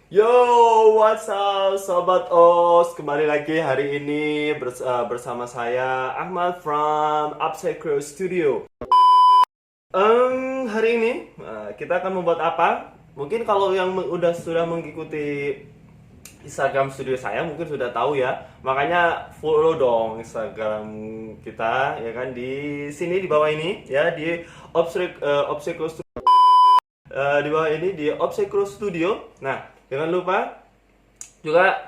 Yo, what's up, Sobat Os? Kembali lagi hari ini bersama saya Ahmad from Upside Crow Studio. Hari ini kita akan membuat apa? Mungkin kalau yang sudah mengikuti Instagram studio saya mungkin sudah tahu ya. Makanya follow dong Instagram kita ya kan di sini di bawah ini ya di Obstacle Studio. Di bawah ini di Obstacle Studio. Nah, jangan lupa juga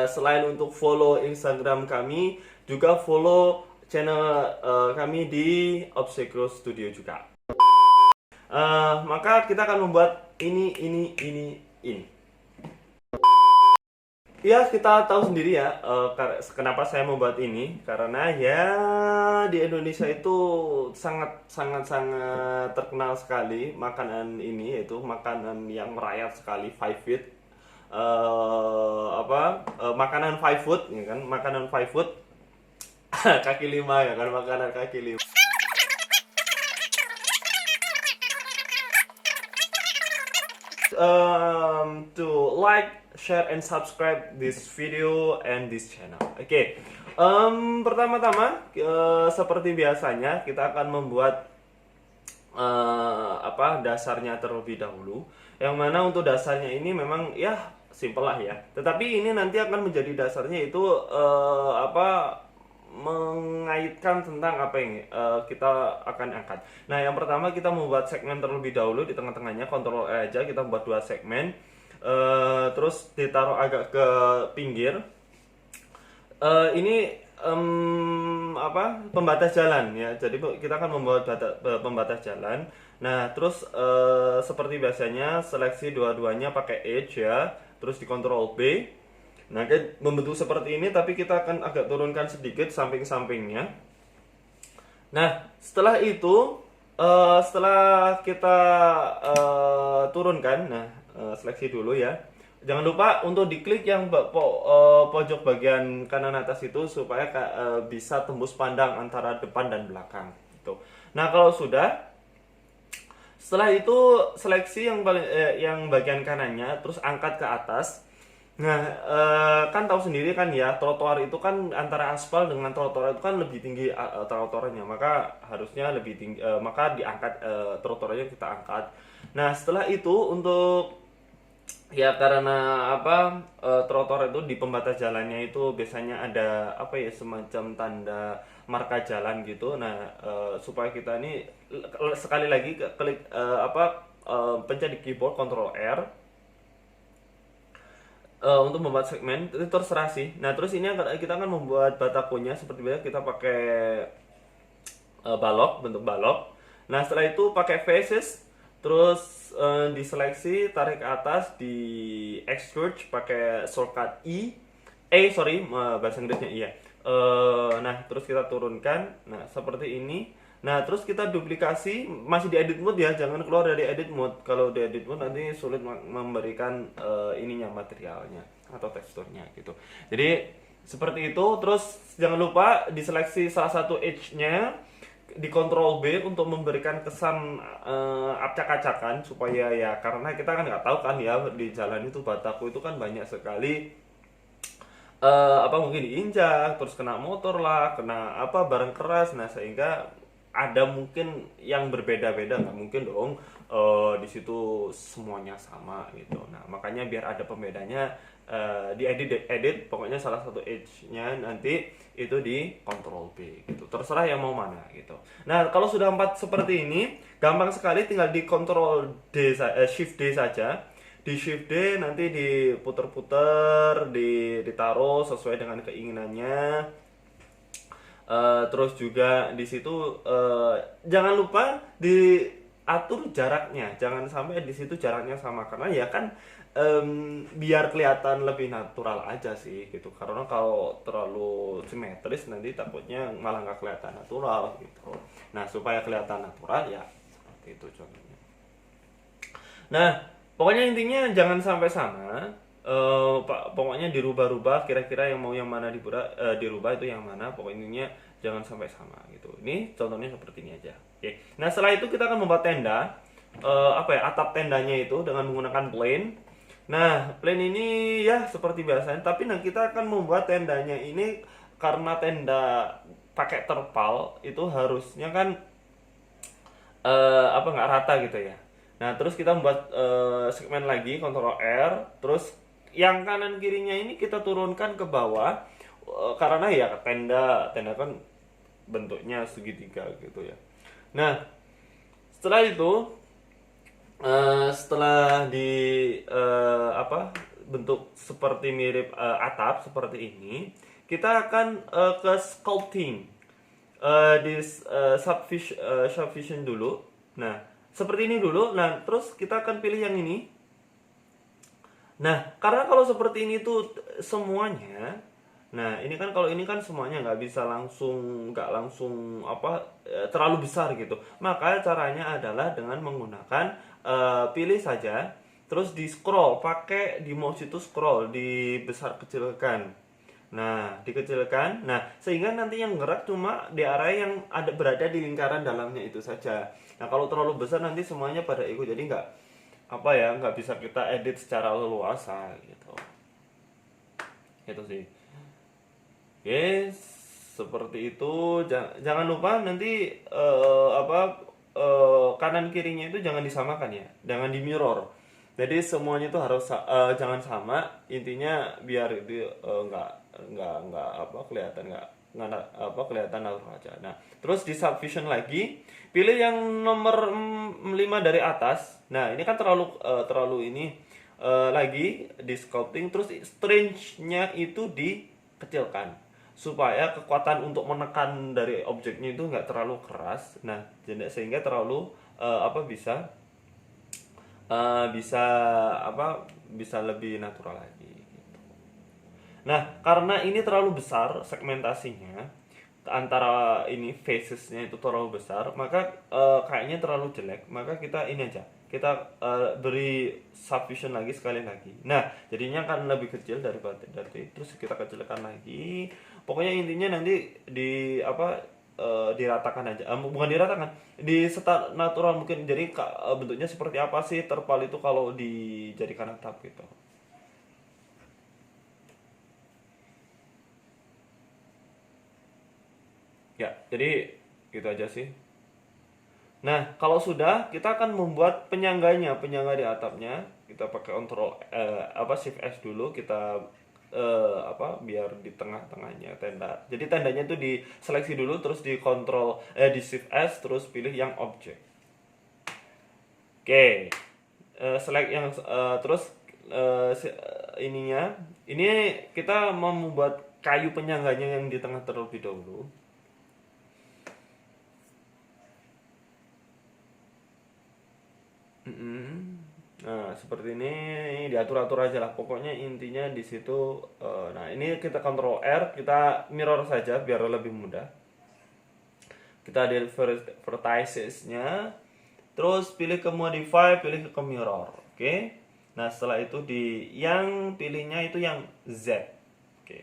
selain untuk follow Instagram kami, juga follow channel kami di Obstacle Studio juga. Maka kita akan membuat ini. Ya, kita tahu sendiri ya, kenapa saya membuat ini. Karena ya di Indonesia itu sangat terkenal sekali makanan ini, yaitu makanan yang merayat sekali, five food. Makanan five food, ya kan? Makanan five food kaki lima ya kan, makanan kaki lima. To like, share, and subscribe this video and this channel. Oke. Pertama-tama seperti biasanya kita akan membuat dasarnya terlebih dahulu. Yang mana untuk dasarnya ini memang ya simple lah ya. Tetapi ini nanti akan menjadi dasarnya itu mengaitkan tentang apa yang kita akan angkat. Nah, yang pertama kita membuat segmen terlebih dahulu di tengah-tengahnya, Ctrl E aja, kita membuat dua segmen. Terus ditaruh agak ke pinggir. Ini pembatas jalan ya. Jadi kita akan membuat pembatas jalan. Nah, terus seperti biasanya seleksi dua-duanya pakai edge ya. Terus di Ctrl B. Nah, kan membentuk seperti ini, tapi kita akan agak turunkan sedikit samping-sampingnya. Nah, setelah itu, setelah kita turunkan, nah seleksi dulu ya. Jangan lupa untuk diklik yang pojok bagian kanan atas itu supaya bisa tembus pandang antara depan dan belakang. Gitu. Nah, kalau sudah, setelah itu seleksi yang bagian kanannya, terus angkat ke atas. Nah, kan tahu sendiri kan ya, trotoar itu kan antara aspal dengan trotoar itu kan lebih tinggi trotoarnya, maka harusnya lebih tinggi, maka diangkat trotoarnya kita angkat. Nah, setelah itu untuk ya karena trotoar itu di pembatas jalannya itu biasanya ada semacam tanda marka jalan gitu. Nah, supaya kita ini sekali lagi klik pencet di keyboard Ctrl R. Untuk membuat segmen itu terserah sih. Nah, terus ini kita akan membuat batakonya seperti biasa, kita pakai balok, bentuk balok. Nah, setelah itu pakai faces, terus diseleksi, tarik ke atas, di extrude pakai shortcut bahasa Inggrisnya iya. Nah, terus kita turunkan. Nah, seperti ini. Nah, terus kita duplikasi, masih di edit mode ya, jangan keluar dari edit mode. Kalau di edit mode nanti sulit memberikan materialnya atau teksturnya gitu. Jadi seperti itu. Terus jangan lupa diseleksi salah satu edge-nya, di Ctrl B untuk memberikan kesan acak-acakan supaya ya, karena kita kan nggak tahu kan ya di jalan itu bataku itu kan banyak sekali mungkin diinjak, terus kena motor lah, kena barang keras. Nah, sehingga ada mungkin yang berbeda-beda, nggak mungkin dong di situ semuanya sama gitu. Nah, makanya biar ada pembedanya, di edit pokoknya salah satu edge-nya nanti itu di Ctrl B gitu. Terserah yang mau mana gitu. Nah, kalau sudah 4 seperti ini, gampang sekali, tinggal di Ctrl D, Shift D saja. Di Shift D nanti diputer-puter, ditaruh sesuai dengan keinginannya. Terus juga di situ jangan lupa diatur jaraknya, jangan sampai di situ jaraknya sama, karena ya kan biar kelihatan lebih natural aja sih gitu. Karena kalau terlalu simetris nanti takutnya malah nggak kelihatan natural gitu. Nah, supaya kelihatan natural ya seperti itu contohnya. Nah, pokoknya intinya jangan sampai sama. Pokoknya dirubah-rubah, kira-kira yang mau yang mana dirubah itu yang mana. Pokoknya intinya jangan sampai sama gitu. Ini contohnya seperti ini aja. Oke. Nah, setelah itu kita akan membuat tenda. Atap tendanya itu dengan menggunakan plane. Nah, plan ini ya seperti biasanya, tapi nah kita akan membuat tendanya ini karena tenda pakai terpal itu harusnya kan apa nggak rata gitu ya. Nah, terus kita membuat segmen lagi, Ctrl R, terus yang kanan kirinya ini kita turunkan ke bawah karena ya tenda tenda kan bentuknya segitiga gitu ya. Nah, setelah itu setelah di apa bentuk seperti mirip atap seperti ini, kita akan ke sculpting di subvision dulu. Nah, seperti ini dulu. Nah, terus kita akan pilih yang ini. Nah, karena kalau seperti ini tuh semuanya, nah ini kan kalau ini kan semuanya nggak langsung apa terlalu besar gitu. Maka caranya adalah dengan menggunakan pilih saja, terus di scroll pakai di mouse itu scroll dibesar kecilkan. Nah, dikecilkan. Nah, sehingga nanti yang gerak cuma di area yang ada berada di lingkaran dalamnya itu saja. Nah, kalau terlalu besar nanti semuanya pada ikut, jadi nggak bisa kita edit secara leluasa gitu. Itu sih. Oke, seperti itu. Jangan lupa nanti kanan kirinya itu jangan disamakan ya, jangan di mirror. Jadi semuanya itu harus jangan sama. Intinya biar itu nggak apa kelihatan kelihatan natural aja. Nah, terus di subvision lagi, pilih yang nomor 5 dari atas. Nah, ini kan terlalu ini lagi di sculpting, terus strange-nya itu dikecilkan supaya kekuatan untuk menekan dari objeknya itu nggak terlalu keras. Nah, sehingga terlalu bisa bisa lebih natural lagi gitu. Nah, karena ini terlalu besar segmentasinya antara ini facesnya itu terlalu besar, maka kayaknya terlalu jelek, maka kita ini aja kita beri subvision lagi sekali lagi. Nah, jadinya kan lebih kecil daripada terus kita kecilkan lagi. Pokoknya intinya nanti diratakan aja, bukan diratakan, di setar natural mungkin. Jadi bentuknya seperti apa sih terpal itu kalau dijadikan atap gitu. Ya, jadi gitu aja sih. Nah, kalau sudah, kita akan membuat penyangga di atapnya. Kita pakai Ctrl Shift S dulu, kita biar di tengah-tengahnya tenda. Jadi tendanya itu diseleksi dulu, terus di Shift S, terus pilih yang objek. Oke. Select yang terus ininya. Ini kita mau membuat kayu penyangganya yang di tengah terlebih dahulu. Nah, seperti ini diatur-atur aja lah. Pokoknya intinya di situ. Nah, ini kita Ctrl R, kita mirror saja biar lebih mudah. Kita di vertices-nya, terus pilih ke modify, pilih ke mirror. Oke. Nah, setelah itu pilihnya itu yang Z. Oke.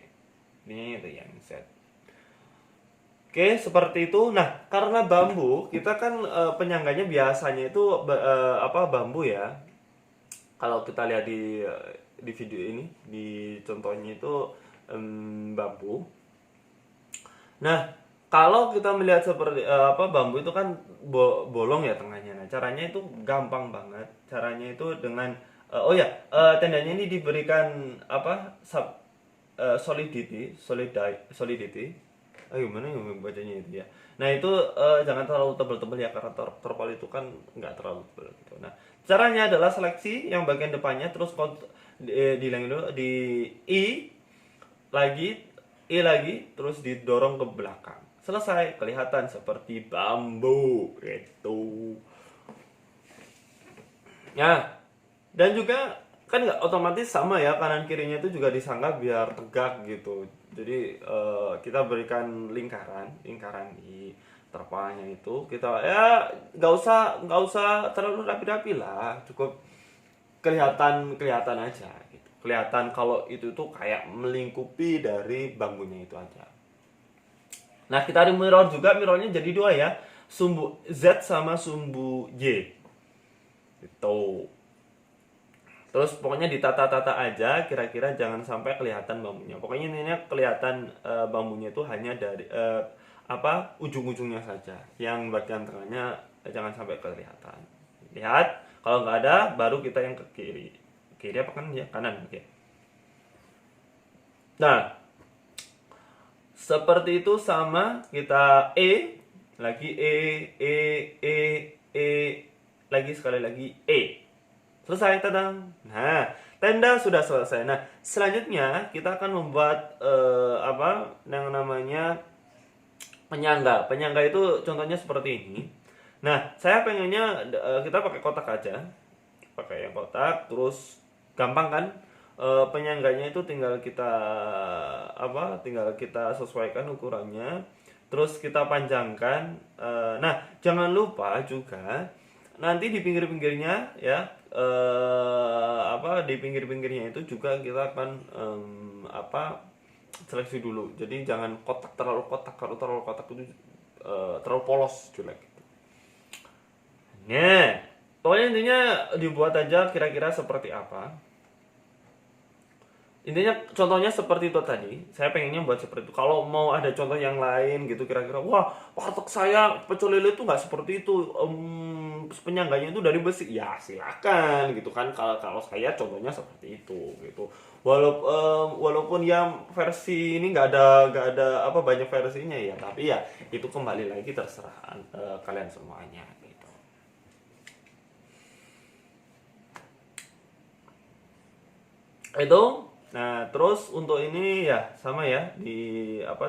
Pilihnya itu yang Z. Oke, seperti itu. Nah, karena bambu, kita kan penyangganya biasanya itu bambu ya. Kalau kita lihat di video ini, di contohnya itu bambu. Nah, kalau kita melihat seperti bambu itu kan bolong ya tengahnya. Nah, caranya itu gampang banget. Caranya itu dengan tendanya ini diberikan solidity. Gimana yang bacanya itu ya. Nah, itu jangan terlalu tebal-tebal ya, karena terpal itu kan nggak terlalu tebal gitu. Nah, caranya adalah seleksi yang bagian depannya, terus dilengin dulu di I lagi, terus didorong ke belakang. Selesai, kelihatan seperti bambu gitu. Nah, dan juga kan nggak otomatis sama ya, kanan kirinya itu juga disangga biar tegak gitu. Jadi kita berikan lingkaran di terpalnya itu. Kita ya nggak usah terlalu rapi-rapi lah, cukup kelihatan aja gitu. Kelihatan kalau itu tuh kayak melingkupi dari bambunya itu aja. Nah, kita ada mirror juga, mirrornya jadi dua ya, sumbu Z sama sumbu Y gitu. Terus pokoknya ditata-tata aja, kira-kira jangan sampai kelihatan bambunya. Pokoknya intinya kelihatan bambunya itu hanya dari ujung-ujungnya saja. Yang bagian tengahnya jangan sampai kelihatan. Lihat, kalau nggak ada baru kita yang ke kiri. Kiri apa kan ya kanan, oke. Nah, seperti itu sama kita lagi E lagi sekali lagi Selesai, tadang. Nah, tenda sudah selesai. Nah, selanjutnya kita akan membuat yang namanya penyangga. Penyangga itu contohnya seperti ini. Nah, saya pengennya kita pakai kotak aja. Pakai yang kotak, terus gampang kan? Penyangganya itu tinggal kita sesuaikan ukurannya. Terus kita panjangkan. Nah, jangan lupa juga nanti di pinggir-pinggirnya ya di pinggir-pinggirnya itu juga kita akan seleksi dulu. Jadi jangan terlalu kotak. Kalau terlalu kotak itu terlalu polos, jelek gitu. Nah, pokoknya intinya dibuat aja kira-kira seperti apa. Intinya contohnya seperti itu tadi. Saya pengennya buat seperti itu. Kalau mau ada contoh yang lain gitu kira-kira, wah warteg saya pecel lele itu nggak seperti itu, penyangganya itu dari besi, ya silakan gitu kan. Kalau saya contohnya seperti itu gitu. Walaupun ya versi ini nggak ada banyak versinya ya, tapi ya itu kembali lagi terserah kalian semuanya gitu. Itu. Nah, terus untuk ini ya sama ya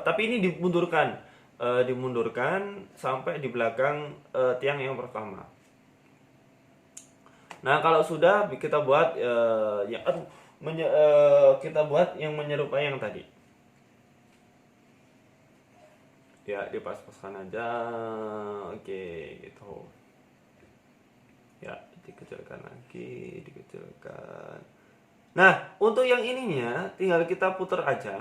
tapi ini dimundurkan sampai di belakang tiang yang pertama. Nah, kalau sudah kita buat kita buat yang menyerupai yang tadi. Ya, dipas-paskan aja. Oke, gitu. Ya, dikecilkan lagi, dikecilkan. Nah, untuk yang ininya tinggal kita putar aja,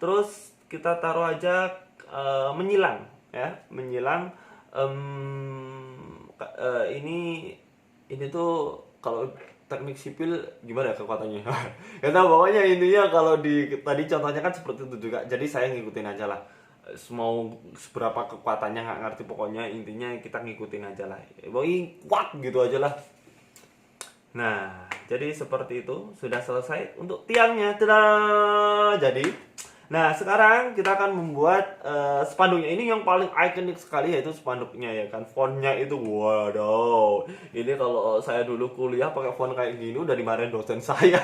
terus kita taruh aja menyilang, ya, menyilang. Ini tuh kalau teknik sipil gimana ya kekuatannya? Ya tahu, pokoknya intinya kalau tadi contohnya kan seperti itu juga. Jadi saya ngikutin aja lah. Mau seberapa kekuatannya nggak ngerti, pokoknya intinya kita ngikutin aja lah. Pokoknya kuat gitu aja lah. Nah, jadi seperti itu sudah selesai untuk tiangnya. Tada! Jadi, nah sekarang kita akan membuat spanduknya. Ini yang paling ikonik sekali yaitu spanduknya ya kan. Fontnya itu waduh. Ini kalau saya dulu kuliah pakai font kayak gini udah dimarahin dosen saya.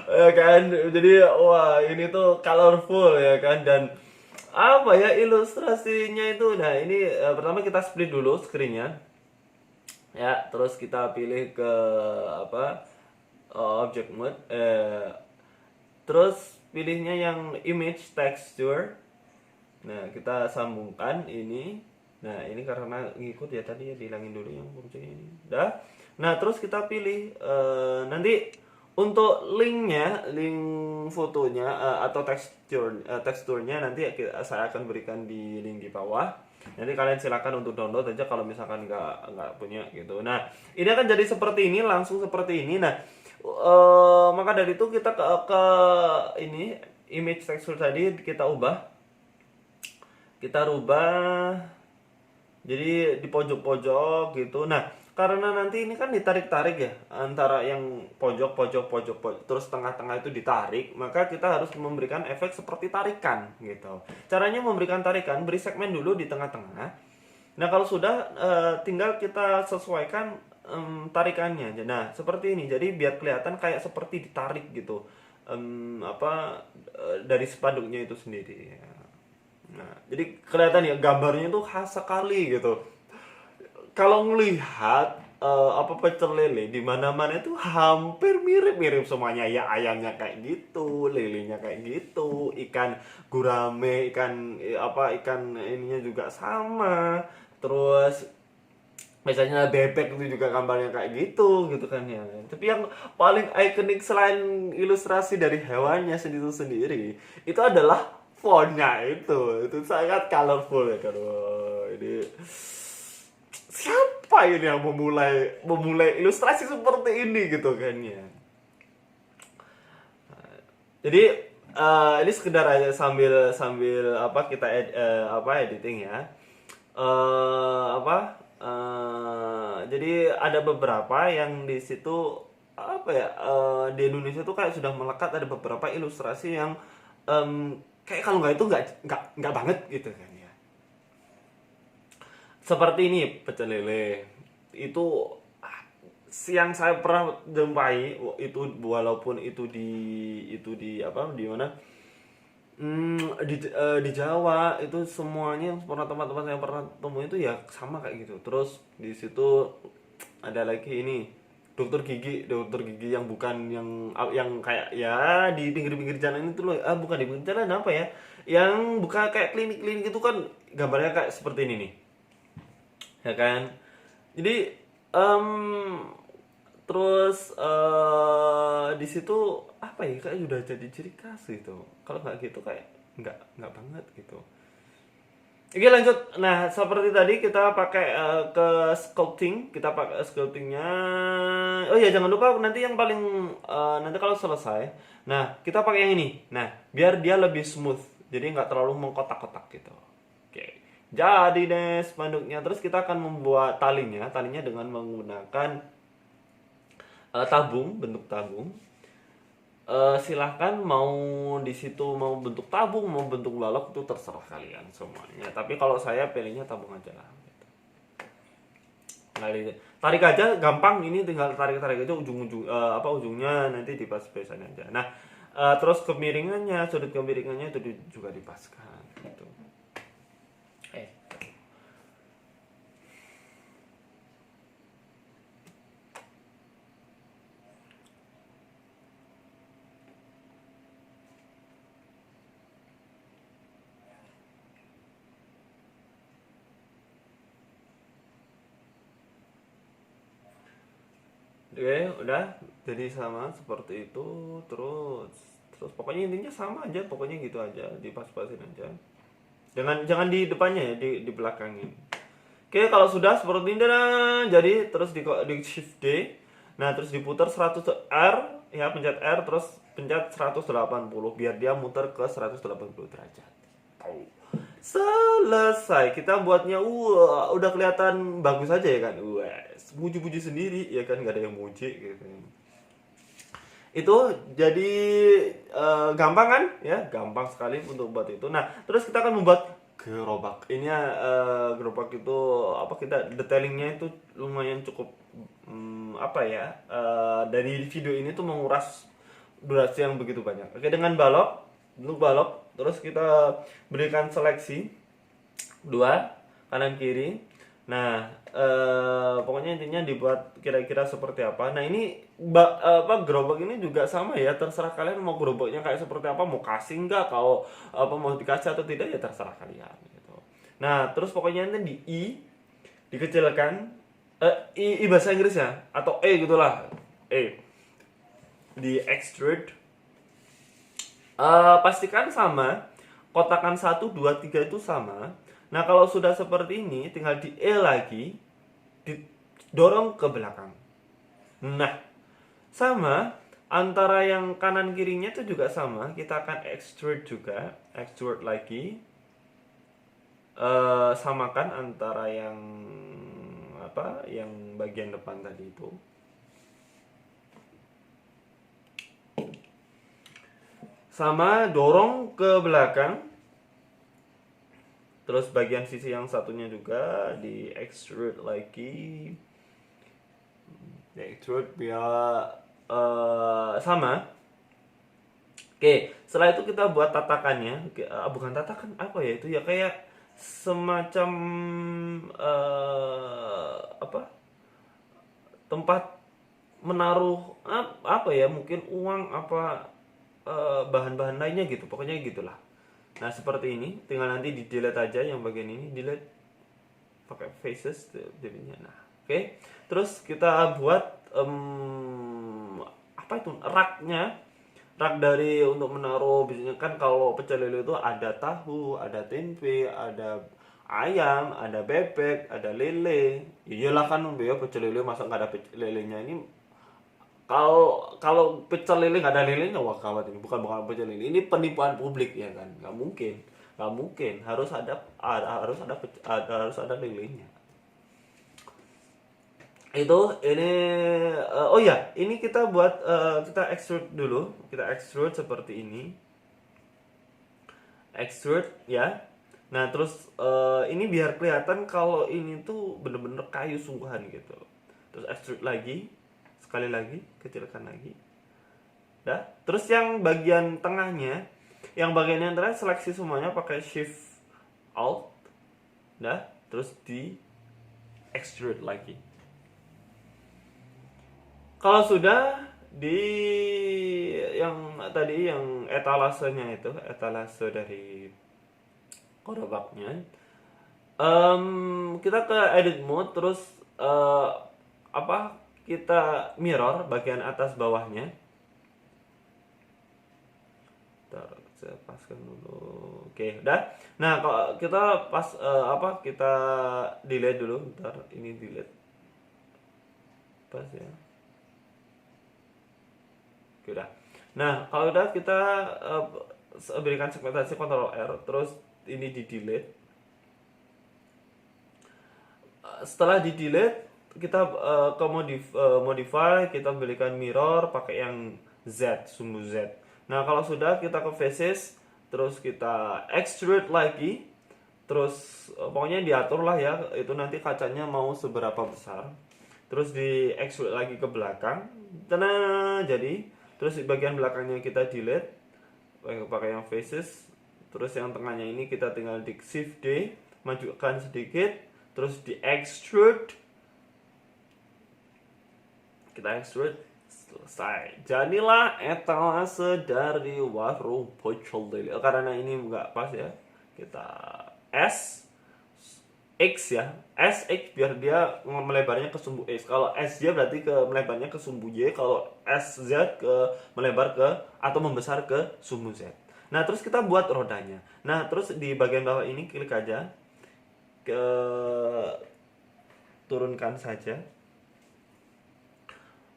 Ya kan. Jadi wah, ini tuh colorful ya kan, dan ilustrasinya itu. Nah, ini pertama kita split dulu screen-nya. Ya, terus kita pilih ke object mode, terus pilihnya yang image texture. Nah, kita sambungkan ini. Nah, ini karena ngikut ya tadi ya, dihilangin dulu yang objeknya ini. Dah. Nah, terus kita pilih nanti untuk link fotonya atau teksturnya nanti saya akan berikan di link di bawah. Nanti kalian silakan untuk download aja kalau misalkan nggak punya gitu. Nah, ini akan jadi seperti ini, langsung seperti ini. Nah, maka dari itu kita ke ini image texture tadi kita rubah jadi di pojok-pojok gitu. Nah, karena nanti ini kan ditarik-tarik ya, antara yang pojok terus tengah-tengah itu ditarik, maka kita harus memberikan efek seperti tarikan gitu. Caranya memberikan tarikan, beri segmen dulu di tengah-tengah. Nah, kalau sudah tinggal kita sesuaikan tarikannya. Nah, seperti ini. Jadi biar kelihatan kayak seperti ditarik gitu. Dari spanduknya itu sendiri. Nah, jadi kelihatan ya gambarnya itu khas sekali gitu. Kalau ngelihat pecel lele di mana-mana itu hampir mirip-mirip semuanya ya. Ayamnya kayak gitu, lelenya kayak gitu, ikan gurame, ikan ininya juga sama. Terus misalnya bebek itu juga gambarnya kayak gitu kan ya. Tapi yang paling ikonik selain ilustrasi dari hewannya sendiri itu adalah fontnya itu sangat colorful ya kan. Ini siapa siapa ini yang memulai ilustrasi seperti ini gitu kan ya. Jadi ini sekedar aja sambil sambil apa kita editing ya. Jadi ada beberapa yang di situ apa ya, di Indonesia tuh kayak sudah melekat, ada beberapa ilustrasi yang kayak kalau nggak itu nggak banget gitu kan ya. Seperti ini pecel lele itu yang saya pernah jumpai itu, walaupun itu di apa di mana, di Jawa itu semuanya pernah, teman-teman yang pernah temui itu ya sama kayak gitu. Terus di situ ada lagi ini dokter gigi yang bukan yang kayak ya di pinggir-pinggir jalan itu loh, bukan di pinggir jalan, apa ya, yang bukan kayak klinik-klinik itu kan, gambarnya kayak seperti ini nih ya kan. Jadi em, terus di situ apa ya, kayak udah jadi ciri khas gitu. Kalau nggak gitu kayak nggak banget gitu. Oke lanjut. Nah seperti tadi kita pakai ke sculpting, kita pakai sculptingnya. Oh ya jangan lupa nanti yang paling nanti kalau selesai, nah kita pakai yang ini. Nah biar dia lebih smooth, jadi nggak terlalu mengkotak-kotak gitu. Oke. Jadi deh spanduknya. Terus kita akan membuat talinya dengan menggunakan tabung, bentuk tabung. Silahkan mau di situ mau bentuk tabung mau bentuk balok, itu terserah kalian semuanya. Tapi kalau saya pilihnya tabung aja lah. Gitu. Nah, tarik aja gampang, ini tinggal tarik aja ujungnya nanti dipas-pasan aja. Nah, terus kemiringannya, sudut kemiringannya itu juga dipaskan gitu. Oke, udah jadi sama seperti itu. Terus pokoknya intinya sama aja, pokoknya gitu aja, dipas-pasin aja. Jangan di depannya ya, di belakangin. Oke, kalau sudah seperti ini nah, jadi terus di shift D. Nah, terus diputar 100 R, ya pencet R, terus pencet 180 biar dia muter ke 180 derajat. Selesai. Kita buatnya udah kelihatan bagus aja ya kan. Muji-muji sendiri ya kan, nggak ada yang muji gitu. Itu jadi gampang kan ya, gampang sekali untuk buat itu. Nah terus kita akan membuat gerobak ini ya. Gerobak itu apa, kita detailingnya itu lumayan cukup apa ya, dari video ini tuh menguras durasi yang begitu banyak. Oke, dengan bentuk balok, terus kita berikan seleksi dua kanan kiri. Nah, pokoknya intinya dibuat kira-kira seperti apa. Nah, ini gerobak ini juga sama ya, terserah kalian mau gerobaknya kayak seperti apa, mau kasih enggak, kalau apa mau dikasih atau tidak ya terserah kalian gitu. Nah, terus pokoknya nanti di dikecilkan, I bahasa Inggris ya, atau gitulah. Di extrude. Pastikan sama, kotakan 1, 2, 3 itu sama. Nah kalau sudah seperti ini tinggal di lagi, didorong ke belakang. Nah sama, antara yang kanan kirinya itu juga sama, kita akan extrude juga, extrude lagi. Samakan antara yang yang bagian depan tadi itu. Sama, dorong ke belakang. Terus bagian sisi yang satunya juga di extrude lagi. Di extrude biar sama. Oke, setelah itu kita buat tatakannya. Bukan tatakan, apa ya itu ya, kayak semacam tempat menaruh apa ya, mungkin uang apa bahan-bahan lainnya gitu, pokoknya gitulah. Nah seperti ini, tinggal nanti di delete aja yang bagian ini, delete pakai faces jadinya. Nah oke. Terus kita buat apa itu, rak dari untuk menaruh. Biasanya kan kalau pecel lele itu ada tahu, ada tempe, ada ayam, ada bebek, ada lele. Iyalah kan ya pecel lele masa nggak ada lelenya ini. Kalau kalau pecel lele nggak ada lelenya, wah kawat ini bukan pecel lele. Ini penipuan publik ya kan, nggak mungkin harus ada lelenya. Ini oh ya ini kita buat kita extrude dulu, kita extrude seperti ini, extrude ya. Nah terus ini biar kelihatan kalau ini tuh bener-bener kayu sungguhan gitu. Terus extrude lagi, sekali lagi, kecilkan lagi. Dah. Terus yang bagian tengahnya, seleksi semuanya pakai shift alt. Dah. Terus di extrude lagi. Kalau sudah di yang tadi yang etalasenya itu, etalase dari korobaknya, kita ke edit mode, terus kita mirror bagian atas bawahnya. Saya paskan dulu. Oke, udah. Nah, kalau kita kita delete dulu, bentar, ini delete. Pas ya. Oke, udah. Nah, kalau udah kita berikan segmentasi Ctrl R, terus ini di delete. Setelah di delete, kita ke modify, kita berikan mirror pakai yang Z, sumbu Z. Nah, kalau sudah kita ke faces, terus kita extrude lagi, terus pokoknya diatur lah ya, itu nanti kacanya mau seberapa besar. Terus di extrude lagi ke belakang, jadi. Terus di bagian belakangnya kita delete pakai yang faces. Terus yang tengahnya ini kita tinggal di shift D, majukan sedikit, terus di extrude. Kita extrude, selesai. Jadilah etalase dari warung pecel lele. Karena ini nggak pas ya, kita X ya, SX biar dia melebarnya ke sumbu X. Kalau SY berarti melebarnya ke sumbu Y. Kalau SZ melebar ke atau membesar ke sumbu Z. Nah terus kita buat rodanya. Nah terus di bagian bawah ini klik aja, turunkan saja.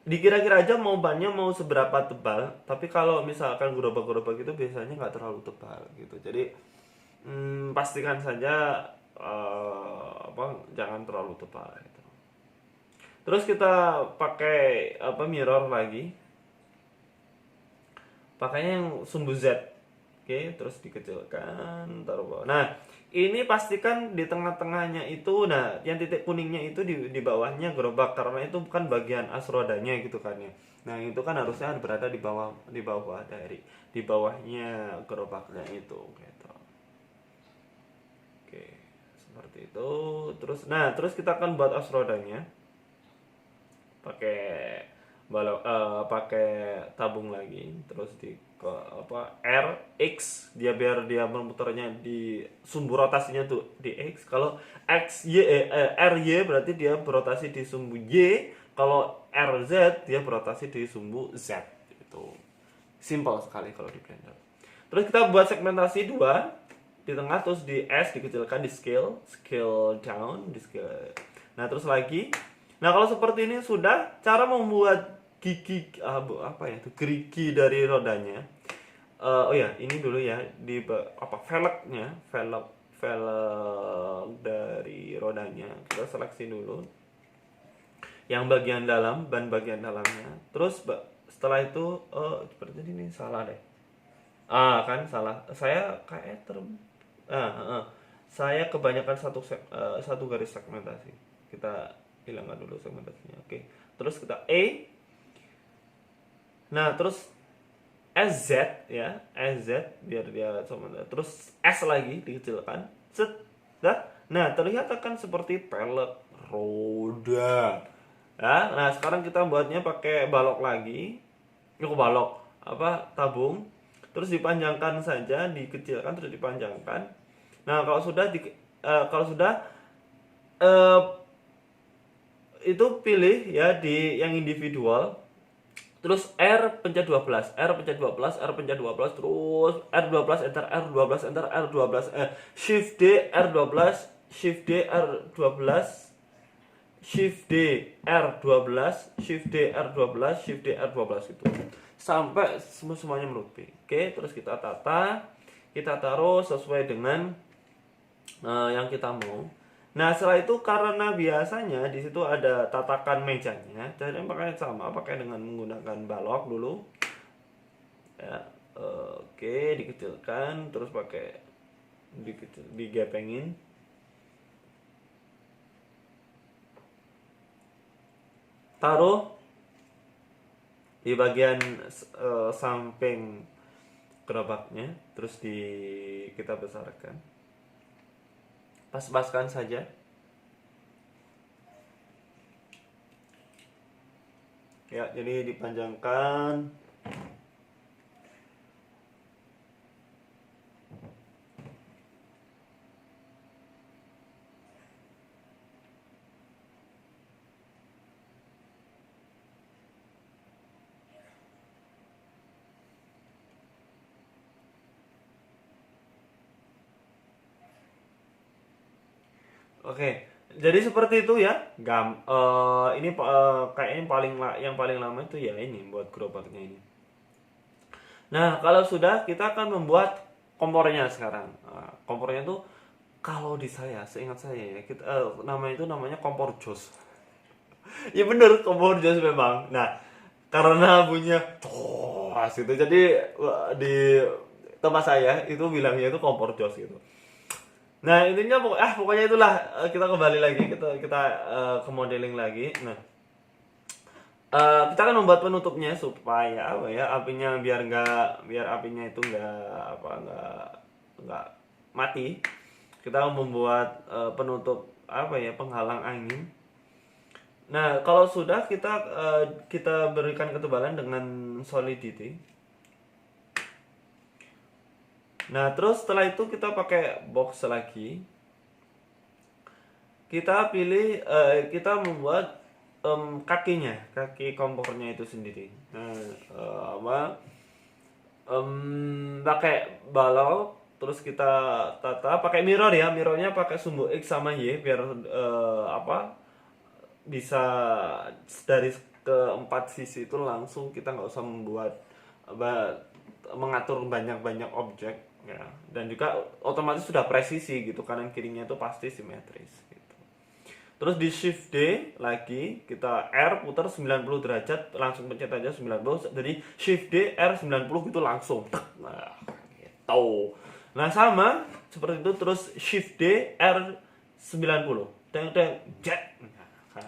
Dikira-kira aja mau bannya mau seberapa tebal. Tapi kalau misalkan gerobak-gerobak itu biasanya nggak terlalu tebal gitu. Jadi pastikan saja jangan terlalu tebal gitu. Terus kita pakai mirror lagi, pakainya yang sumbu Z. Oke, terus dikecilkan, taruh bawah. Nah ini pastikan di tengah-tengahnya itu, nah yang titik kuningnya itu di bawahnya gerobak, karena itu bukan bagian as rodanya gitu kan ya. Nah itu kan harusnya berada di bawah dari di bawahnya gerobaknya itu gitu. Oke, seperti itu. Terus kita akan buat as rodanya pakai pakai tabung lagi, terus di RX biar dia memutarnya di sumbu rotasinya tuh di X. Kalau RY berarti dia berotasi di sumbu Y. Kalau RZ dia berotasi di sumbu Z. Itu simple sekali kalau di Blender. Terus kita buat segmentasi 2 di tengah, terus di S dikecilkan, di scale down, di scale. Nah terus lagi, nah kalau seperti ini sudah. Cara membuat gigi gerigi dari rodanya. Oh ya, ini dulu ya di velgnya, velg dari rodanya kita seleksi dulu yang bagian dalam, ban bagian dalamnya. Terus setelah itu seperti ini salah deh. Kan salah. Saya kayak saya kebanyakan satu garis segmentasi. Kita hilangkan dulu segmentasinya. Oke. Terus kita nah terus SZ ya, SZ biar dia sama. Terus S lagi dikecilkan. Set. Nah, terlihat akan seperti pelek roda. Ya, nah sekarang kita buatnya pakai balok lagi. Tabung. Terus dipanjangkan saja, dikecilkan terus dipanjangkan. Nah, kalau sudah itu pilih ya di yang individual. Terus R pencet 12, R pencet 12, R pencet 12, terus R12 enter, R12 enter, R12 Shift D, R12 Shift D R12, Shift D R12, Shift D R12, Shift D R12 gitu. Sampai semuanya menutupi. Oke, terus kita tata, kita taruh sesuai dengan yang kita mau. Nah, setelah itu karena biasanya di situ ada tatakan mejanya, jadi pakai sama, pakai dengan menggunakan balok dulu. Ya, oke, dikecilkan, terus pakai digepengin. Taruh di bagian samping gerobaknya, terus kita besarkan. Pas-paskan saja. Ya, jadi dipanjangkan. Oke, jadi seperti itu ya. Ini kayaknya yang paling lama itu ya ini buat gerobaknya ini. Nah, kalau sudah kita akan membuat kompornya sekarang. Kompornya tuh kalau di saya, seingat saya ya, namanya kompor jos. Ya bener, kompor jos memang. Nah, karena bunyinya tos gitu, jadi di tempat saya itu bilangnya itu kompor jos gitu. Nah, intinya pokoknya itulah, kita kembali lagi, kita ke modeling lagi. Nah, kita akan membuat penutupnya supaya apa ya, biar apinya itu nggak mati. Kita membuat penutup apa ya, penghalang angin. Nah, kalau sudah kita berikan ketebalan dengan solidity. Nah, terus setelah itu kita pakai box lagi. Kita pilih, kita membuat kaki kompornya itu sendiri. Nah, pakai balok, terus kita tata pakai mirror ya. Mirrornya pakai sumbu X sama Y biar bisa dari keempat sisi itu langsung, kita nggak usah mengatur banyak objek ya, dan juga otomatis sudah presisi gitu, kanan kirinya itu pasti simetris gitu. Terus di shift D lagi, kita R putar 90 derajat, langsung pencet aja 90, jadi shift D R 90 gitu langsung. Nah, gitu. Nah, sama seperti itu, terus shift D R 90. Deng deng jet. Nah,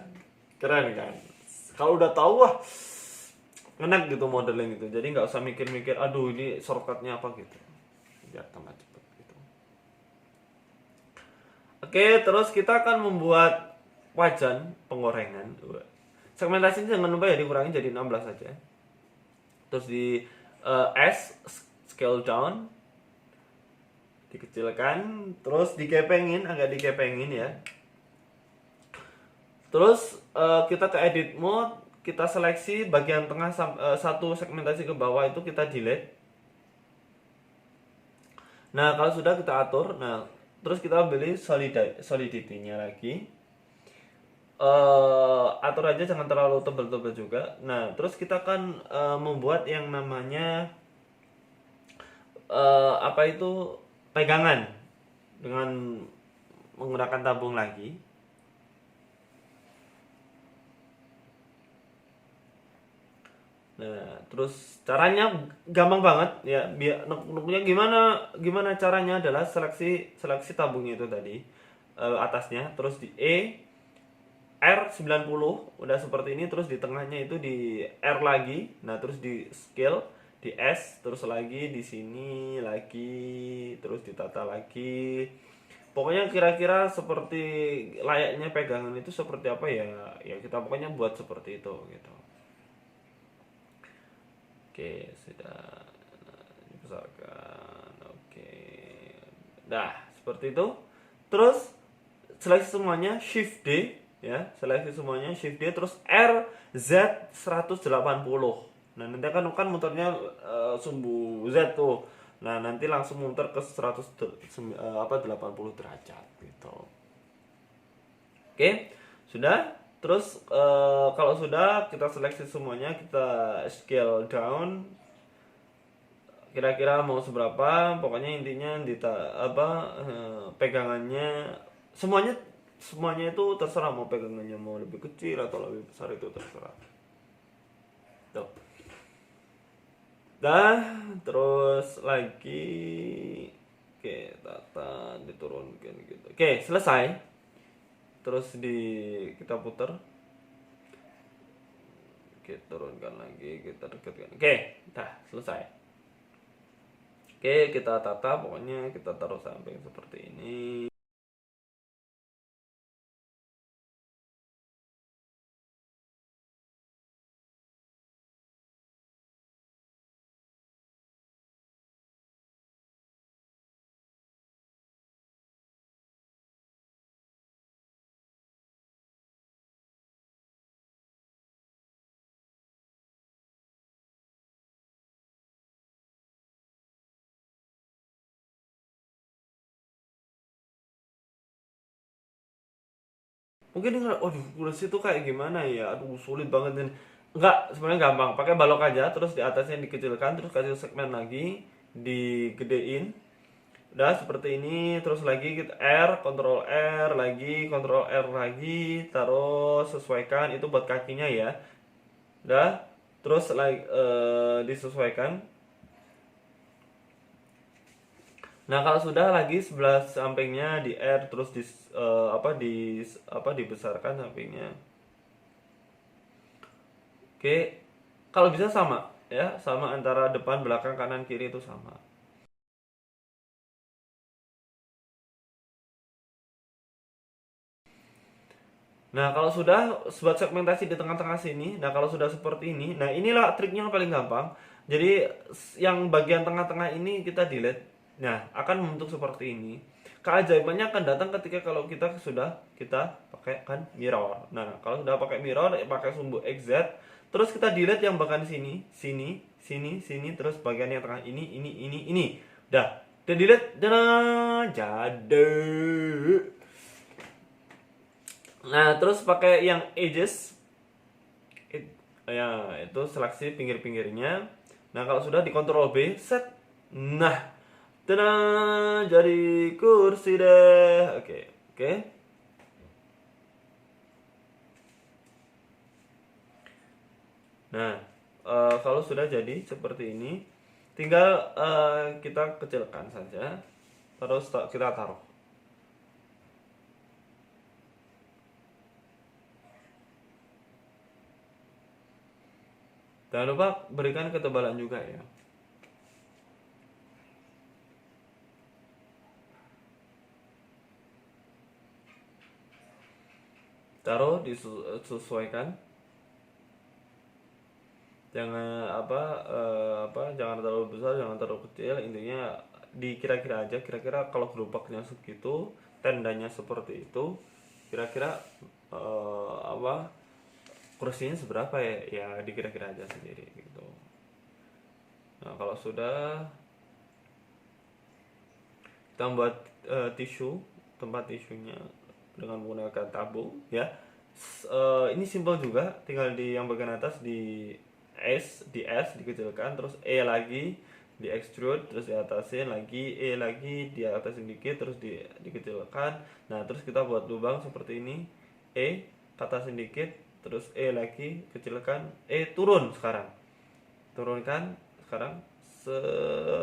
keren kan? Kalau udah tahu, wah, enak gitu modeling itu. Jadi nggak usah mikir-mikir, aduh ini shortcutnya apa gitu. Biar tambah cepet gitu. Oke, terus kita akan membuat wajan penggorengan. Segmentasinya jangan lupa ya, dikurangi jadi 16 saja. Terus di S scale down, dikecilkan, terus agak dikepengin ya. Terus kita ke edit mode, kita seleksi bagian tengah, satu segmentasi ke bawah itu kita delete. Nah, kalau sudah kita atur, nah terus kita pilih solidity-nya lagi. Atur aja, jangan terlalu tebal-tebal juga. Nah, terus kita akan membuat yang namanya pegangan dengan menggunakan tabung lagi. Nah, terus caranya gampang banget ya. Biar nuknya gimana caranya adalah seleksi tabungnya itu tadi, atasnya, terus di R90 udah seperti ini, terus di tengahnya itu di R lagi. Nah, terus di scale di S, terus lagi di sini lagi, terus ditata lagi. Pokoknya kira-kira seperti layaknya pegangan itu seperti apa ya? Ya kita pokoknya buat seperti itu gitu. Oke, sudah dibesarkan. Oke. Nah, seperti itu. Terus seleksi semuanya shift D ya, seleksi semuanya shift D, terus RZ 180. Nah, nanti kan muternya sumbu Z tuh. Nah, nanti langsung muter ke 80 derajat gitu. Oke, sudah. Terus kalau sudah kita seleksi semuanya, kita scale down. Kira-kira mau seberapa? Pokoknya intinya pegangannya semuanya semuanya itu terserah, mau pegangannya mau lebih kecil atau lebih besar itu terserah. Tuh. Terus lagi, oke, tata diturunkan gitu. Oke, selesai. Terus kita putar, kita turunkan lagi, kita dekatkan. Oke, dah selesai. Oke, kita tata, pokoknya kita taruh samping seperti ini. Mungkin dengar, aduh, kursi itu kayak gimana ya? Aduh, sulit banget ini. Enggak, sebenarnya gampang. Pakai balok aja, terus di atasnya dikecilkan, terus kasih segmen lagi, digedein. Udah seperti ini, terus lagi kita Ctrl R lagi, taruh sesuaikan itu buat kakinya ya. Udah, terus lagi disesuaikan. Nah, kalau sudah lagi sebelah sampingnya di R, terus dibesarkan sampingnya. Oke, kalau bisa sama ya, sama antara depan, belakang, kanan, kiri itu sama. Nah, kalau sudah buat segmentasi di tengah-tengah sini, nah kalau sudah seperti ini, nah inilah triknya yang paling gampang. Jadi yang bagian tengah-tengah ini kita delete. Nah, akan membentuk seperti ini. Keajaibannya akan datang ketika kalau kita pakai kan mirror. Nah, kalau sudah pakai mirror, pakai sumbu XZ, terus kita delete yang bagian sini, sini, sini, sini, terus bagian yang tengah ini. Dah, dan delete, dan jadi. Nah, terus pakai yang edges, ya itu seleksi pinggir-pinggirnya. Nah, kalau sudah di Ctrl B, set. Nah, tenang, jadi kursi deh. Oke, oke. Nah, kalau sudah jadi seperti ini, tinggal kita kecilkan saja, terus kita taruh. Jangan lupa berikan ketebalan juga ya. Taruh, disesuaikan. Jangan jangan terlalu besar, jangan terlalu kecil. Intinya dikira-kira aja, kira-kira kalau gerobaknya segitu, tendanya seperti itu, kira-kira kursinya seberapa ya? Ya dikira-kira aja sendiri gitu. Nah, kalau sudah, kita membuat tempat tisunya dengan menggunakan tabung ya. Ini simpel juga, tinggal di yang bagian atas di S dikecilkan, terus E lagi di extrude, terus di atasin lagi, E lagi di atasin dikit, terus dikecilkan. Nah, terus kita buat lubang seperti ini, E atasin dikit, terus E lagi kecilkan, E turunkan sekarang,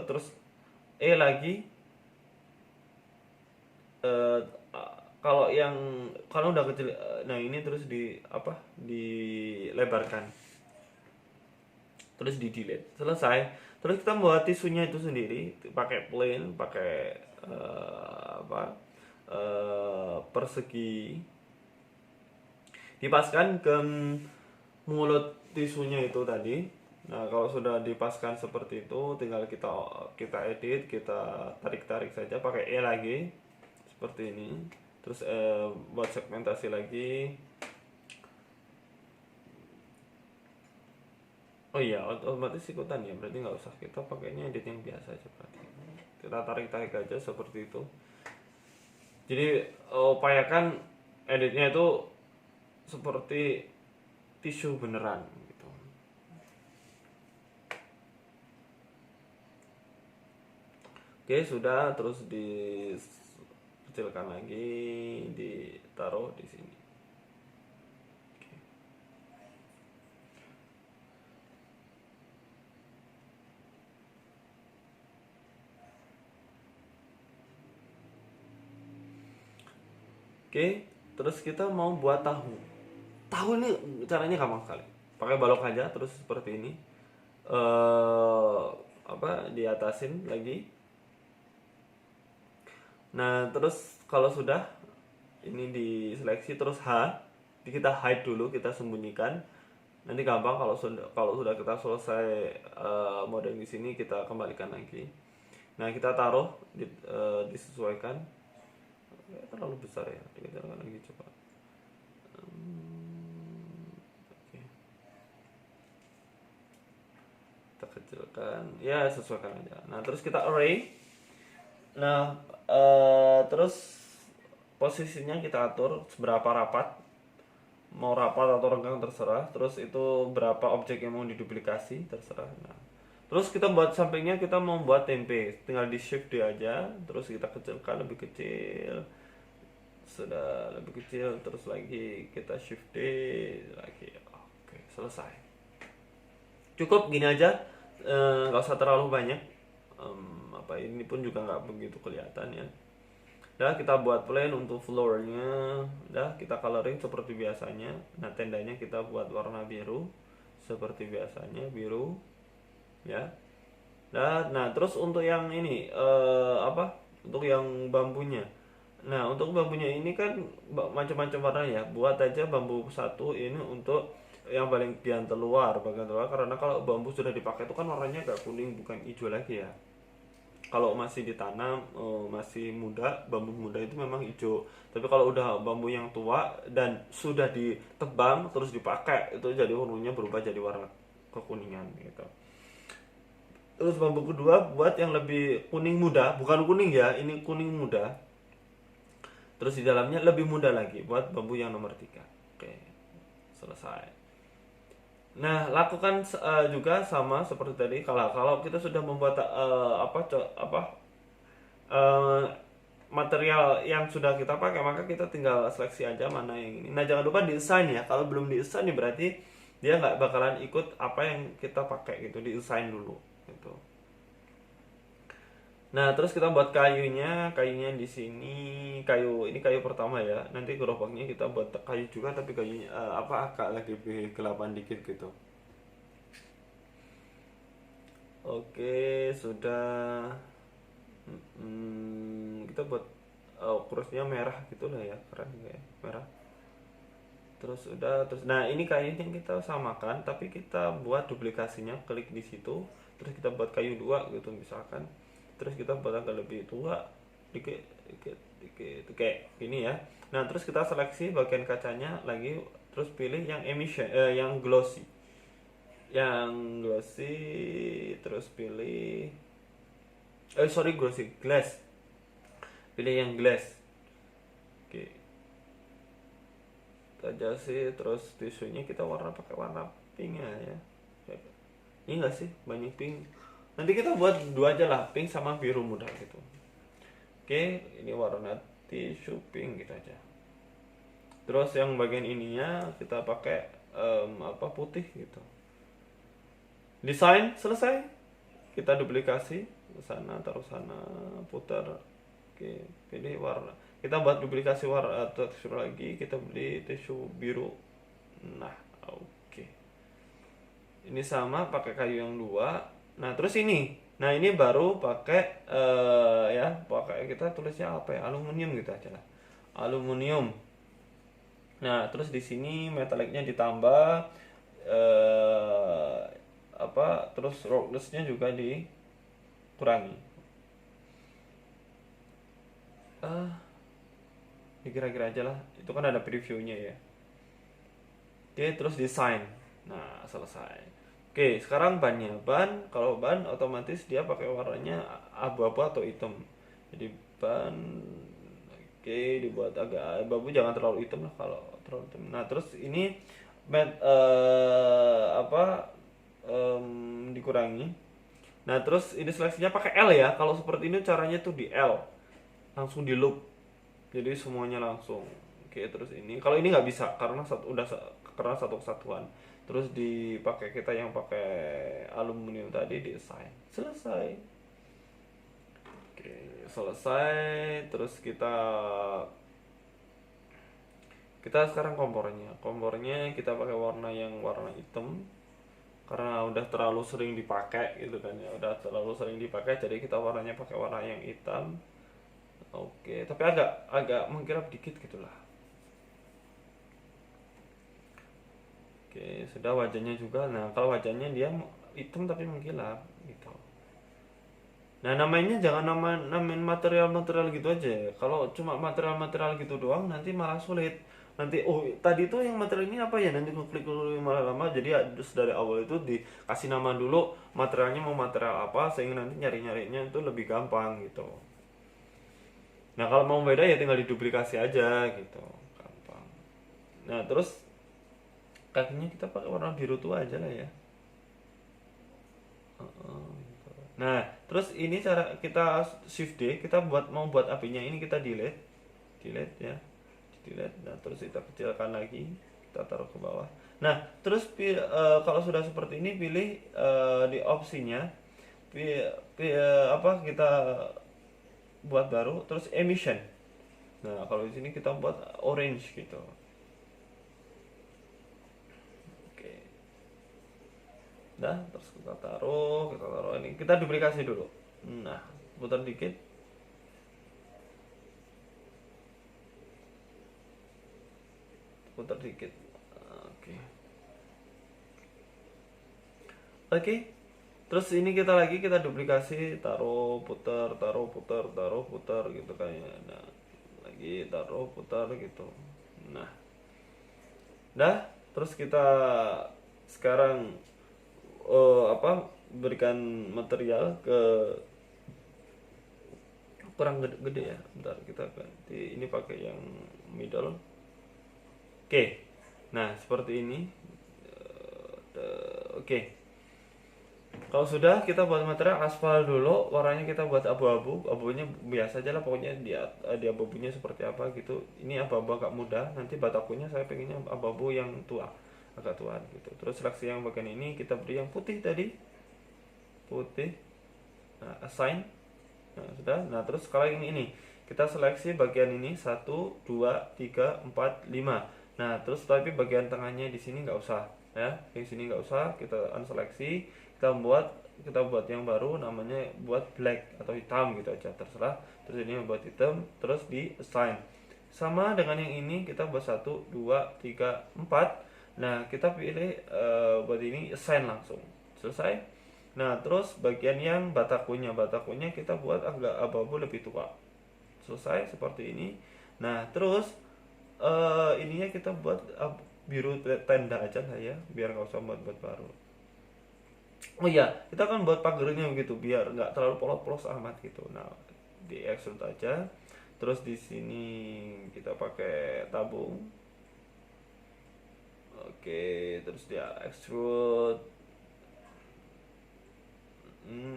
terus E lagi. eh, kalau udah kecil, nah ini terus dilebarkan, terus di delete, selesai. Terus kita buat tisunya itu sendiri, pakai plane, pakai persegi, dipaskan ke mulut tisunya itu tadi. Nah, kalau sudah dipaskan seperti itu, tinggal kita edit, kita tarik-tarik saja pakai E lagi seperti ini. Terus buat segmentasi lagi. Oh iya, otomatis ikutan ya, berarti nggak usah, kita pakainya edit yang biasa aja berarti. Kita tarik-tarik aja seperti itu. Jadi upayakan editnya itu seperti tisu beneran gitu. Oke, sudah, terus dikecilkan lagi, ditaruh di sini. Oke, terus kita mau buat tahu. Tahu ini caranya gampang sekali. Pakai balok aja, terus seperti ini. Diatasin lagi. Nah, terus kalau sudah ini diseleksi terus kita hide dulu, kita sembunyikan. Nanti gampang kalau sudah kita selesai model di sini, kita kembalikan lagi. Nah, kita taruh disesuaikan. Terlalu besar ya, kita lagi coba. Oke. Kita kecilkan, ya sesuaikan aja. Nah, terus kita array. Nah, terus posisinya kita atur seberapa rapat, mau rapat atau renggang terserah. Terus itu berapa objek yang mau diduplikasi terserah. Nah, terus kita buat sampingnya, kita mau buat tempe, tinggal di shift D aja, terus kita kecilkan lebih kecil, sudah lebih kecil, terus lagi kita shift D lagi. Oke, selesai. Cukup gini aja, nggak usah terlalu banyak. Ini pun juga nggak begitu kelihatan ya. Dah, kita buat plan untuk floornya. Dah, kita coloring seperti biasanya. Nah, tendanya kita buat warna biru seperti biasanya, biru ya. Nah, terus untuk yang ini untuk yang bambunya. Nah, untuk bambunya ini kan macam-macam warna ya. Buat aja bambu satu ini untuk yang bagian luar, karena kalau bambu sudah dipakai itu kan warnanya agak kuning, bukan hijau lagi ya. Kalau masih ditanam masih muda, bambu muda itu memang hijau. Tapi kalau udah bambu yang tua dan sudah ditebang terus dipakai, itu jadi warnanya berubah jadi warna kekuningan gitu. Terus bambu kedua buat yang lebih kuning muda, bukan kuning ya, ini kuning muda. Terus di dalamnya lebih muda lagi, buat bambu yang nomor 3. Oke, selesai. Nah, lakukan juga sama seperti tadi. Kalau kita sudah membuat material yang sudah kita pakai, maka kita tinggal seleksi aja mana yang ini. Nah, jangan lupa di-assign ya. Kalau belum di-assign berarti dia nggak bakalan ikut apa yang kita pakai gitu. Di-assign dulu gitu. Nah, terus kita buat kayunya di sini. Ini kayu pertama ya. Nanti gerobaknya kita buat kayu juga, tapi kayunya agak lebih gelapan dikit gitu. Oke, sudah. Kita buat kurusnya merah gitulah ya, keren ya, merah. Terus nah ini kayunya kita samakan, tapi kita buat duplikasinya, klik di situ, terus kita buat kayu 2 gitu misalkan. Terus kita buat agak lebih tua dikit kayak gini ya. Nah, terus kita seleksi bagian kacanya lagi, terus pilih yang emission, yang glossy, terus pilih glossy, glass, pilih yang glass. Oke, aja sih. Terus tisunya kita pakai warna pink ya. Ini enggak sih banyak pink. Nanti kita buat 2 aja lah, pink sama biru muda gitu. Oke, ini warna tisu pink gitu aja. Terus yang bagian ininya kita pakai putih gitu. Desain selesai. Kita duplikasi ke sana, taruh sana, putar. Oke, pilih warna. Kita buat duplikasi warna tekstur lagi, kita beli tisu biru. Nah, oke. Ini sama pakai kayu yang 2. Nah, terus ini. Nah, ini baru pakai pakai, kita tulisnya apa ya? Aluminium gitu aja lah. Aluminium. Nah, terus di sini metaliknya ditambah terus roughness-nya juga dikurangi. Kira-kira aja lah. Itu kan ada previewnya ya. Oke, terus desain. Nah, selesai. Oke, sekarang bannya. Kalau ban otomatis dia pakai warnanya abu-abu atau hitam. Jadi ban. Oke, dibuat agak abu, jangan terlalu hitam lah kalau terlalu hitam. Nah, terus ini apa, dikurangi. Nah, terus ini seleksinya pakai L ya. Kalau seperti ini caranya tuh di L, langsung di loop. Jadi semuanya langsung. Oke, terus ini kalau ini nggak bisa karena karena satu kesatuan. Terus dipakai kita yang pakai aluminium tadi di assign. Selesai. Oke, selesai. Terus kita sekarang kompornya kita pakai warna yang warna hitam karena udah terlalu sering dipakai gitu kan ya, udah terlalu sering dipakai, jadi kita warnanya pakai warna yang hitam. Oke, tapi agak agak mengkilap dikit gitulah. Oke, sudah wajahnya juga. Nah, kalau wajahnya dia hitam tapi mengkilap gitu. Nah, namanya jangan namain material-material gitu aja. Kalau cuma material-material gitu doang nanti malah sulit. Nanti oh tadi tuh yang material ini apa ya? Nanti ngeklik dulu malah lama. Jadi harus dari awal itu dikasih nama dulu materialnya mau material apa sehingga nanti nyari-nyarinya itu lebih gampang gitu. Nah, kalau mau beda ya tinggal diduplikasi aja gitu. Gampang. Nah, terus kakinya kita pakai warna biru tua aja lah ya. Gitu. Nah, terus ini cara kita shift D, kita mau buat apinya ini kita delete ya, delete. Nah, terus kita kecilkan lagi, kita taruh ke bawah. Nah, terus kalau sudah seperti ini pilih di opsinya, apa kita buat baru, terus emission. Nah, kalau di sini kita buat orange gitu. Dah, terus kita taruh ini, kita duplikasi dulu. Nah, putar dikit. Putar dikit. Oke. Oke. Terus ini kita duplikasi, taruh, putar gitu kayaknya. Nah, lagi taruh, putar gitu. Nah, dah, terus kita sekarang apa, berikan material ke kurang gede ya. Bentar, kita ganti ini pakai yang middle. Oke. Nah, seperti ini. Oke. Kalau sudah, kita buat material aspal dulu. Warnanya kita buat abu-abu. Abunya biasa aja lah, pokoknya dia abu-abunya seperti apa gitu. Ini abu-abu agak muda. Nanti batakunya saya pengennya abu-abu yang tua, agak tua gitu. Terus seleksi yang bagian ini kita beri yang putih tadi, putih. Nah, assign. Nah, sudah. Nah, terus kalau ini kita seleksi bagian ini 1 2 3 4 5. Nah, terus tapi bagian tengahnya di sini nggak usah ya. Yang sini nggak usah, kita unseleksi. Kita buat yang baru, namanya buat black atau hitam gitu aja, terserah. Terus ini buat hitam, terus di assign. Sama dengan yang ini, kita buat 1 2 3 4. Nah, kita pilih buat ini assign langsung. Selesai. Nah, terus bagian yang batakunya kita buat agak abu-abu lebih tua. Selesai seperti ini. Nah, terus ininya kita buat biru tenda aja lah ya, biar nggak usah buat baru. Oh iya, kita kan buat pagarnya begitu biar nggak terlalu polos-polos amat gitu. Nah, di extrude aja. Terus di sini kita pakai tabung. Oke, terus dia extrude.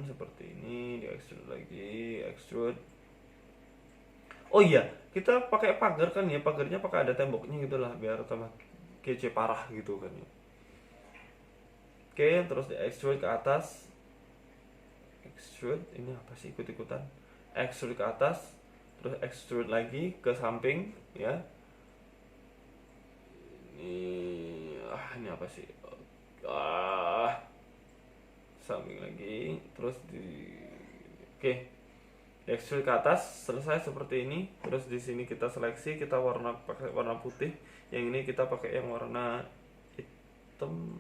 Seperti ini, di extrude lagi, extrude. Oh iya, kita pakai pagar kan ya, pagarnya pakai ada temboknya gitu lah biar tambah kece parah gitu kan ya. Oke, terus di extrude ke atas. Extrude, ini apa sih ikut-ikutan? Extrude ke atas, terus extrude lagi ke samping ya. Ini apa sih? Samping lagi, terus oke. Extrude ke atas, selesai seperti ini. Terus di sini kita seleksi, kita pakai warna putih. Yang ini kita pakai yang warna hitam,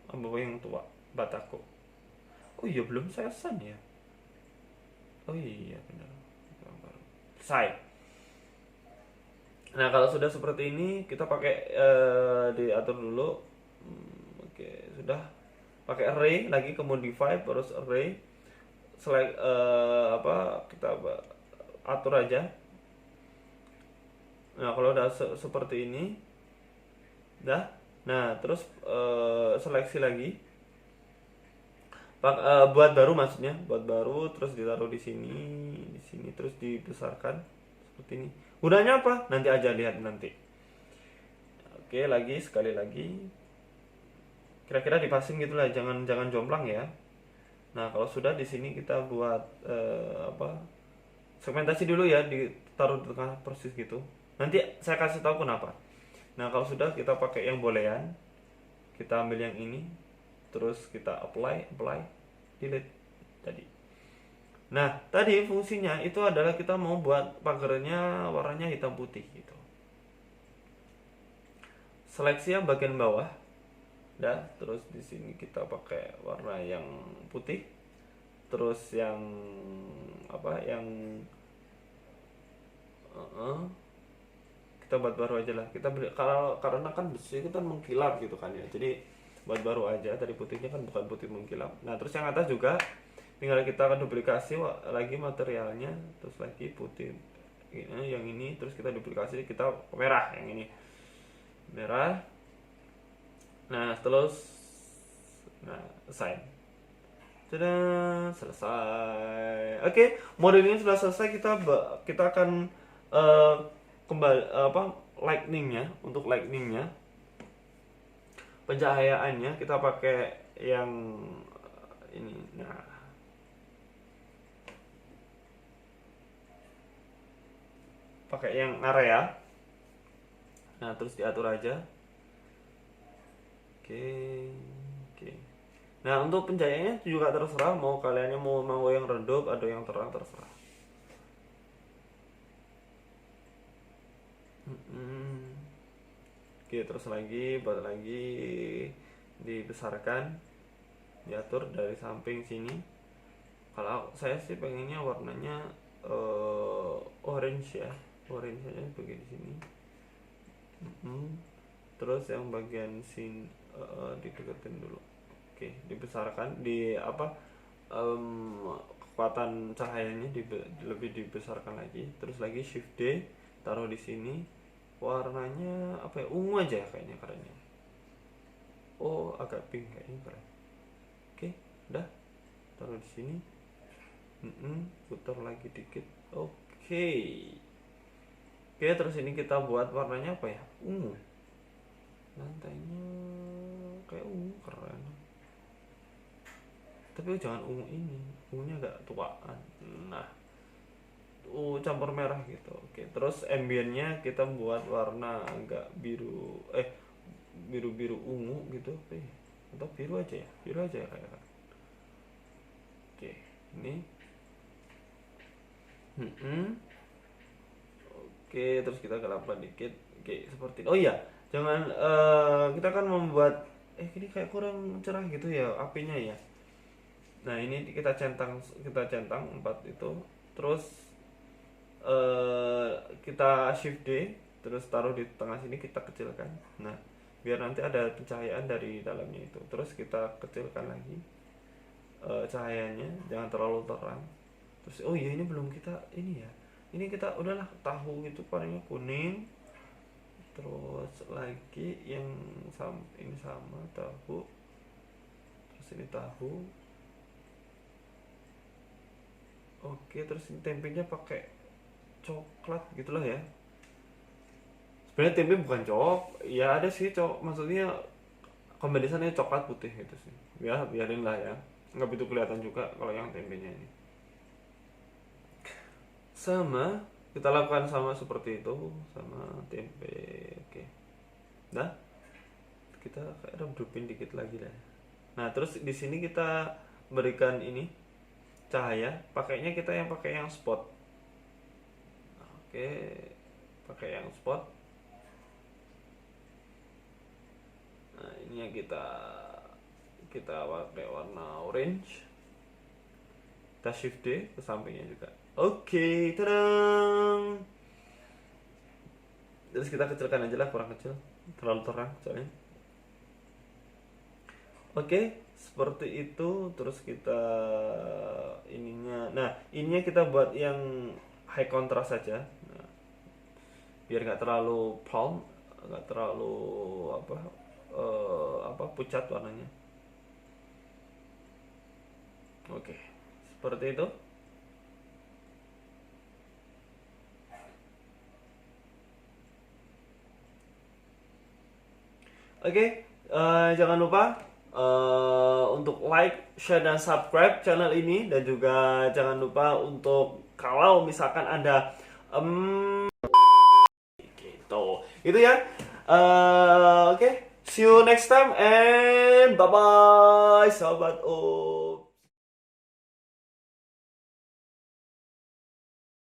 abu yang tua, batako. Oh iya, belum saya assign ya. Oh iya benar. Selesai. Nah, kalau sudah seperti ini, kita pakai diatur dulu. Oke, sudah. Pakai array lagi ke modify, terus array select apa, kita atur aja. Nah kalau udah seperti ini, dah. Nah terus seleksi lagi. Buat baru maksudnya, buat baru terus ditaruh di sini terus dibesarkan seperti ini. Gunanya apa? Nanti aja lihat nanti. Oke, lagi sekali lagi. Kira-kira dipasing gitulah, jangan jangan jomplang ya. Nah, kalau sudah di sini kita buat apa? Segmentasi dulu ya, ditaruh di tengah persis gitu. Nanti saya kasih tahu kenapa. Nah, kalau sudah kita pakai yang boolean, kita ambil yang ini, terus kita apply, delete tadi. Nah, tadi fungsinya itu adalah kita mau buat pagarnya warnanya hitam putih gitu. Seleksi yang bagian bawah, dah. Terus di sini kita pakai warna yang putih. Terus yang apa? Yang kita buat baru aja lah. Kita kalau karena kan besi itu kan mengkilap gitu kan ya. Jadi buat baru aja. Tadi putihnya kan bukan putih mengkilap. Nah, terus yang atas juga tinggal kita akan duplikasi lagi materialnya, terus lagi putih yang ini, terus kita duplikasi, kita merah yang ini merah. Nah terus selesai. Sudah selesai. Oke, model ini sudah selesai. Kita akan kembali lightningnya. Untuk lightningnya, pencahayaannya kita pakai yang ini. Nah, pakai yang area. Nah, terus diatur aja. Oke. Nah, untuk pencahayaannya juga terserah, mau kaliannya mau yang redup atau yang terang, terserah. Oke, terus lagi buat lagi dibesarkan, diatur dari samping sini. Kalau saya sih pengennya warnanya orange ya, orange aja bagian sini. Terus yang bagian sini dideketin dulu. Oke, dibesarkan di kekuatan cahayanya lebih dibesarkan lagi. Terus lagi shift D, taruh di sini. Warnanya apa ya? Ungu aja kayaknya kerennya. Oh, agak pink kayaknya keren. Oke, udah. Taruh di sini. Putar lagi dikit. Oke, terus ini kita buat warnanya apa ya? Ungu. Lantainya kayak ungu, keren. Tapi jangan ungu ini, ungunya agak tuaan. Nah, campur merah gitu. Oke, terus ambientnya kita buat warna agak biru, biru ungu gitu. Atau biru aja ya, kayak. Oke, ini. Oke, terus kita gelapkan dikit. Oke, seperti ini. Oh iya, jangan kita kan membuat ini kayak kurang cerah gitu ya apinya ya. Nah, ini kita centang 4 itu. Terus kita shift D, terus taruh di tengah sini, kita kecilkan. Nah, biar nanti ada pencahayaan dari dalamnya itu. Terus kita kecilkan lagi cahayanya, jangan terlalu terang. Terus oh iya, ini belum kita ini ya. Ini kita udahlah tahu itu warnanya kuning. Terus lagi yang ini sama tahu. Terus ini tahu. Oke, terus ini tempenya pakai coklat gitulah ya. Sebenarnya tempe bukan ya ada sih maksudnya kombinasinya coklat putih gitu sih. Ya biarin lah ya, nggak begitu kelihatan juga kalau yang tempenya ini. Sama, kita lakukan sama seperti itu sama tempe. Oke, nah kita redupin dikit lagi lah. Nah, terus di sini kita berikan ini cahaya, pakainya kita pakai yang spot. Oke, pakai yang spot. Nah, ini yang kita pakai warna orange. Kita shift D ke sampingnya juga. Oke, terang. Terus kita kecilkan aja lah, kurang kecil, terlalu terang soalnya. Oke, seperti itu. Terus kita ininya, nah ininya kita buat yang high contrast saja. Nah, biar nggak terlalu palm, nggak terlalu pucat warnanya. Oke, seperti itu. Oke, jangan lupa untuk like, share, dan subscribe channel ini, dan juga jangan lupa untuk kalau misalkan ada gitu, itu ya. Oke, see you next time and bye bye, sobat. Oh.